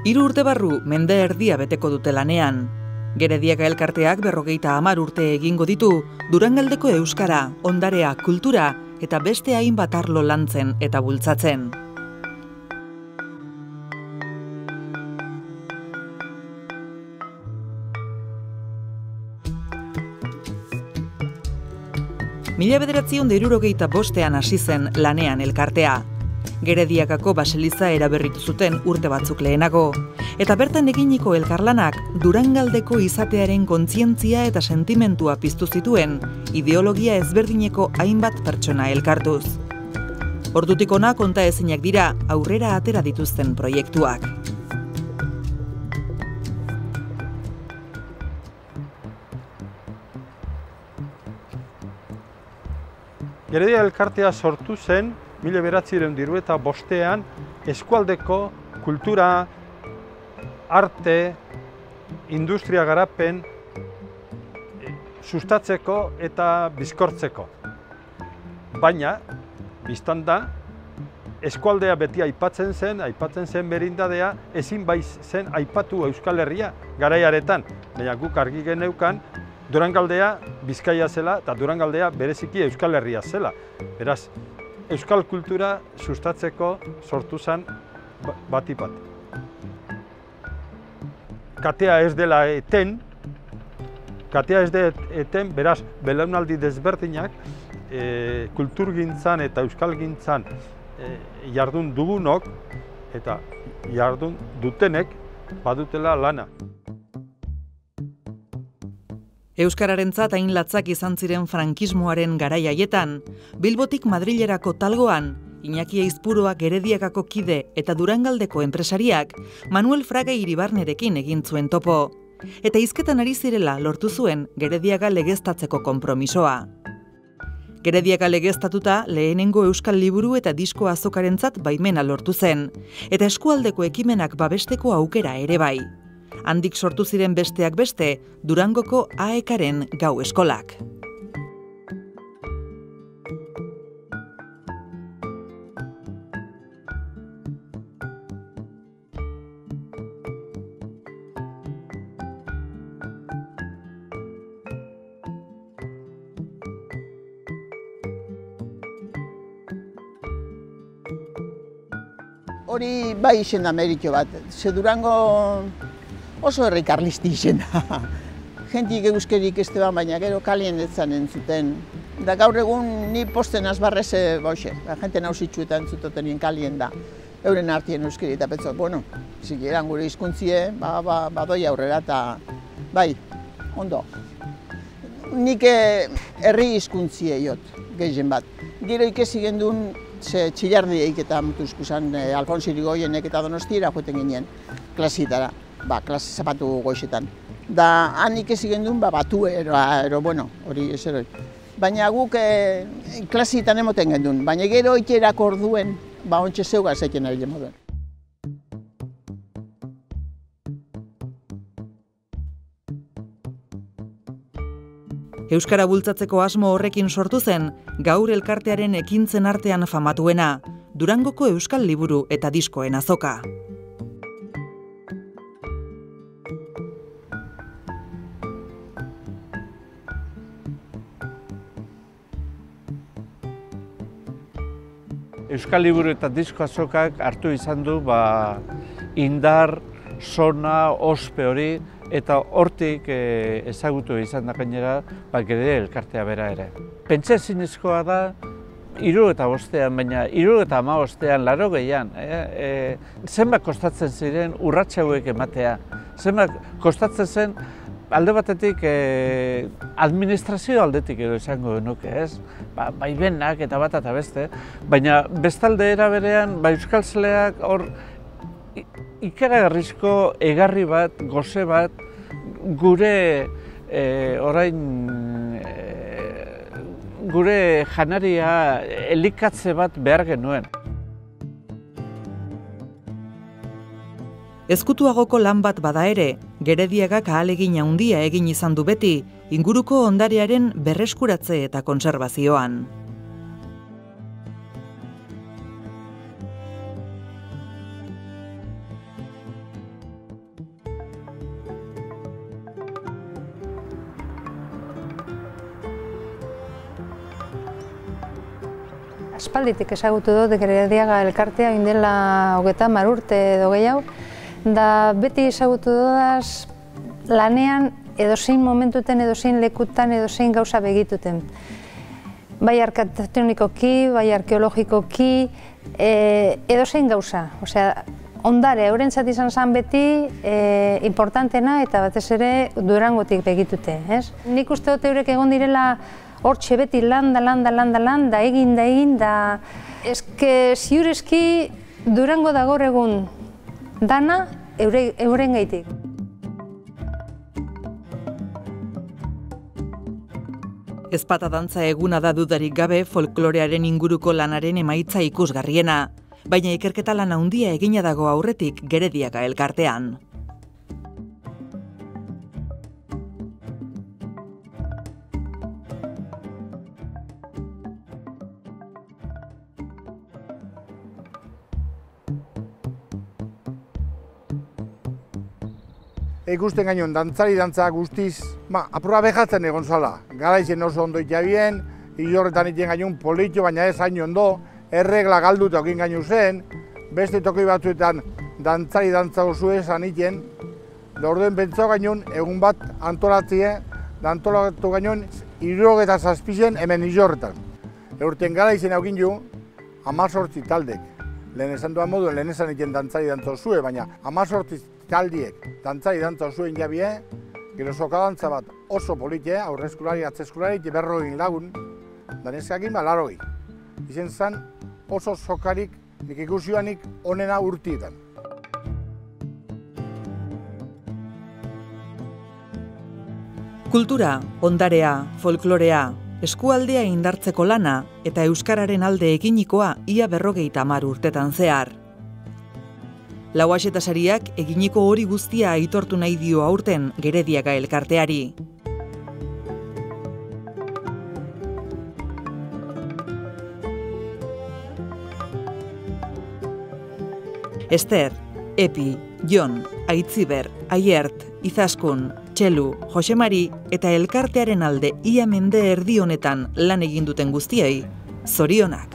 3 urte barru mende erdia beteko dute lanean. Gerediaga elkarteak 50 urte egingo ditu Durangaldeko euskara, ondarea, kultura eta beste hainbat arlo lantzen eta bultzatzen. Mila 1975 hasi zen lanean elkartea. Gerediagako baseliza eraberritu zuten urte batzuk lehenago, eta bertan eginiko elkarlanak Durangaldeko izatearen kontzientzia eta sentimentua piztu zituen ideologia ezberdineko hainbat pertsona elkartuz. Ordutik hona kontaezinak dira aurrera atera dituzten proiektuak. Geredia elkartea sortu zen 1975 eskualdeko kultura, arte, industria garapen sustatzeko eta bizkortzeko. Baina, biztan da, eskualdea beti aipatzen zen berindadea, ezin baiz zen aipatu Euskal Herria garaiaretan. Baina guk argi geneukan, Durangaldea Bizkaia zela eta Durangaldea bereziki Euskal Herria zela. Beraz, euskal kultura sustatzeko sortu zen batipat. Katea ez dela eten, beraz, belaunaldi desberdinak kulturgintzan eta euskalgintzan jardun dugunok eta jardun dutenek badutela lana. Euskararentzat hain latzak izan ziren frankismoaren garai haietan, Bilbotik Madrilerako talgoan, Iñaki Aizpuroak Gerediagako kide eta Durangaldeko enpresariak Manuel Fraga Iribarnerekin egin zuen topo, eta hizketan ari zirela lortu zuen Gerediaga legeztatzeko konpromisoa. Gerediaga legeztatuta lehenengo euskal liburu eta disko azokarentzat baimena lortu zen, eta eskualdeko ekimenak babesteko aukera ere bai. Handik sortu ziren besteak beste, Durangoko AEK-aren gau eskolak. Hori bai izen da meritxo bat, ze Durango oso herri karlisti izen da. Jentik euskerik ez teban, baina gero kalien etzan entzuten. Da gaur egun ni posten azbarrez, jente nausitxu entzutoten nien kalien da. Euren artien euskeri eta petzot, bueno, zikieran gure hizkuntzie, badoi aurrera eta bai, ondo. Nik herri hizkuntzie jot, gehien bat. Gero ikesi gendun, ze txillardiek eta mutuzkuzan Alfonso Irigoyenek eta Donostiara joeten ginen klasitara. Klase zapatu goizetan. Da, han ikesi gendun, batu bueno, hori ez eroi. Baina guk klasietan emoten gendun, baina gero ikerak orduen, ontsa zeuga zeiken ari moduen. Euskara bultzatzeko asmo horrekin sortu zen, gaur elkartearen ekintzen artean famatuena, Durangoko euskal liburu eta diskoen azoka. Euskal liburu eta disko azokak hartu izan du indar, sona, ospe hori, eta hortik ezagutu izan da gainera Geredia elkartea bera ere. Pentsa ezinezkoa da 75, baina 75, 80, zenbat kostatzen ziren urrats hauek ematea. Zenbat kostatzen zen alde batetik administrazio aldetik edo izango nuke, ez? Baimenak eta bat eta beste, baina bestalde era berean euskaltzaleak hor ikaragarrizko egarri bat, goze bat, gure gure janaria elikatze bat behar genuen. Ezkutuagoko lan bat bada ere, Gerediagak ahalegin handia egin izan du beti, inguruko ondarearen berreskuratze eta kontserbazioan. aspalditik ezagutu dut Gerediaga elkartea indela 30 urte edo gehiago, da beti ezagutu dudaz lanean edozein momentuten, edozein lekutan, edozein gauza begituten. Bai arkitektonikoki, bai arkeologikoki, edozein gauza. Osea, ondare, eurentzat izan zen beti importantena eta batez ere Durangotik begitute. Nik uste dut eurek egon direla hortxe beti landa, egin, eske ziurezki Durango da gaur egun dana euren gaitik. Ezpata dantza eguna da dudarik gabe folklorearen inguruko lanaren emaitza ikusgarriena, baina ikerketa lan handia egina dago aurretik Gerediaga elkartean. Ikusten gainoen, dantzari dantza guztiz, apurra behatzen egon zala. Garaizen oso ondo itxabien, hilorretan iten gainoen politxo, baina ez hain ondo, erregla galduta okin gainu zen, beste toki batzuetan dantzari dantza oso esan iten, da orduen pentsau gainoen, egun bat antolatzie, da antolatu gainoen, 77 hemen hilorretan. Eurten garaizen aukin ju, 18 taldek. Lehen esan duan moduen, lehen esan iten dantzari dantza osue, baina 18 taldiek dantzari dantza osuen jabie, gero sokadantza bat oso politie, aurrezkulari, atzeskulari, 40 lagun, daneskakin larogei. Izen zen oso sokarik, nik ikusioanik onena urtietan. Kultura, ondarea, folklorea, eskualdea indartzeko lana eta euskararen alde eginikoa ia 50 urtetan zehar. Lauaxeta sariak eginiko hori guztia aitortu nahi dio aurten Gerediaga elkarteari. Ester, Epi, Jon, Aitziber, Aiert, Izaskun, Txelu, Josemari eta elkartearen alde ia mende erdi honetan lan egin duten guztiei, zorionak.